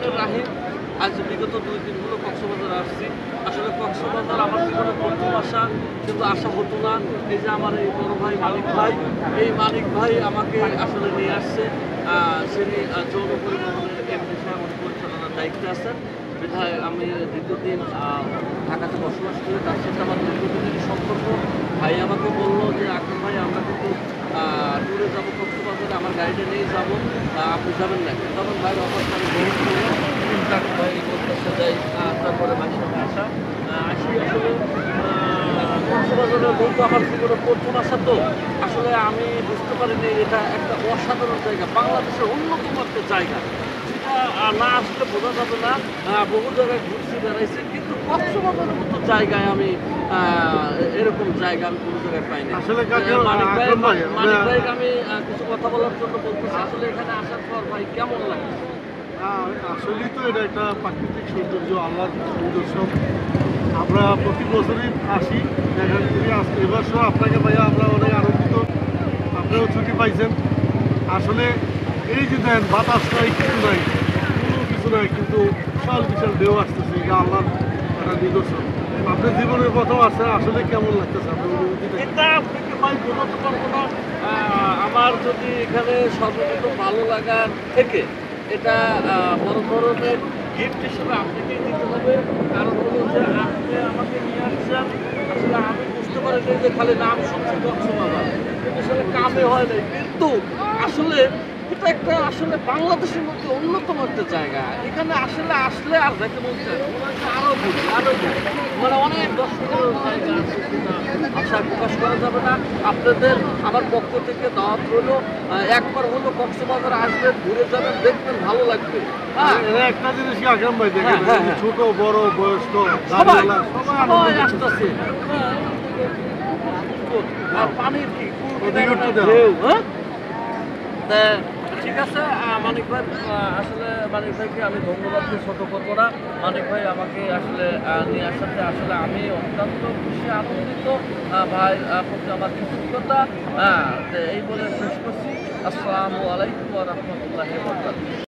রহমানির রাহিম। আজ বিগত 2 দিন হলো কক্সবাজার আসছি। আসলে কক্সবাজার আমার জীবনে প্রথম আসা, কিন্তু আসা হতো না। এই যে আমার এই বড় ভাই মানিক ভাই আমাকে আসলে নিয়ে আসছে। তিনি যৌন পরিবহনের এমডি সাহেব পরিচালনার দায়িত্বে আছেন। বিধায় আমি দীর্ঘদিন ঢাকাতে বসবাস করি, তার সাথে আমার দীর্ঘদিনেরই সম্পর্ক। ভাই আমাকে বললো যে আকরাম ভাই আমরা কিন্তু ট্যুরে যাবো কক্সবাজারে, আমার গাড়িটা নিয়ে যাবো, আপনি যাবেন না? তখন ভাইয়ের অফারটা আমি গ্রহণ করলাম। ভাই বলতেছে যাই, তারপরে ভাইয়ের সাথে আসা আসি। আসলে কক্সবাজারের বলতে আমার জীবনে প্রথম আসা, তো আসলে আমি বুঝতে পারিনি এটা একটা অসাধারণ জায়গা, বাংলাদেশের অন্যতম একটা জায়গা, যেটা না আসলে বোঝা যাবে না। বহু জায়গায় ঘুরছি, বেড়াইছি, কিন্তু কক্সবাজারের মতো জায়গায় আমি এরকম জায়গা আমি কোনো জায়গায় পাইনি। আসলে মানিক ভাই আমি কিছু কথা বলার জন্য বলতেছি, আসলে এখানে আসার পর ভাই কেমন লাগে? আসলেই তো এটা একটা প্রাকৃতিক সৌন্দর্য, আল্লাহর নিদর্শন। আমরা প্রতি বছরই আসি, দেখা করি। এবছর আপনাকে ভাইয়া আমরা অনেক আনন্দিত, আপনিও ছুটি পাইছেন। আসলে এই যে দেন বাতাস নাই, কিছু নাই, কোনো কিছু নাই, কিন্তু বিশাল বিশাল ঢেউ আসতেছে, এটা আল্লাহর একটা নিদর্শন। আপনার জীবনের প্রথম আসছে, আসলে কেমন লাগতেছে আপনার অনুভূতিটা? এটা আপনাকে ভাই বোঝাতে পারবো না। আমার যদি এখানে সর্বপ্রথম ভালো লাগার থেকে এটা বড় ধরনের গিফট হিসেবে আপনাকেই দিতে হবে। কারণ হলো যে আপনি আমাকে নিয়ে আসছেন, আসলে আমি বুঝতে পারিনি যে খালি নাম শুনছি কক্সবাজার, কিন্তু আসলে কামে হয় নাই। কিন্তু আসলে এটা একটা আসলে বাংলাদেশের মধ্যে অন্যতম একটা জায়গা। এখানে আসলে আর যাইতে বলতে আরো মানে অনেক দর্শকের জায়গা আছে, ভাষা প্রকাশ করা যাবে না। আপনাদের আমার পক্ষ থেকে দাওয়াত রইলো, একবার হলো কক্সবাজার আসবেন, ঘুরে যাবেন, দেখবেন, ভালো লাগবে। একটা জিনিস কি আকরাম ভাই দেখেন, ছোট বড় বয়স্ক সবাই সবাই আসতেছে। আর পানির কি ঢেউ। ঠিক আছে মানিক ভাই, আসলে মানিক ভাইকে আমি ধন্যবাদ দিয়ে ছোট করবো না। মানিক ভাই আমাকে আসলে নিয়ে আসাতে আসলে আমি অত্যন্ত খুশি, আনন্দিত। ভাই প্রতি আমার কৃতজ্ঞতা। এই বলে শেষ করছি। আসসালামু আলাইকুম ওয়া রাহমাতুল্লাহি ওয়া বারাকাতুহু।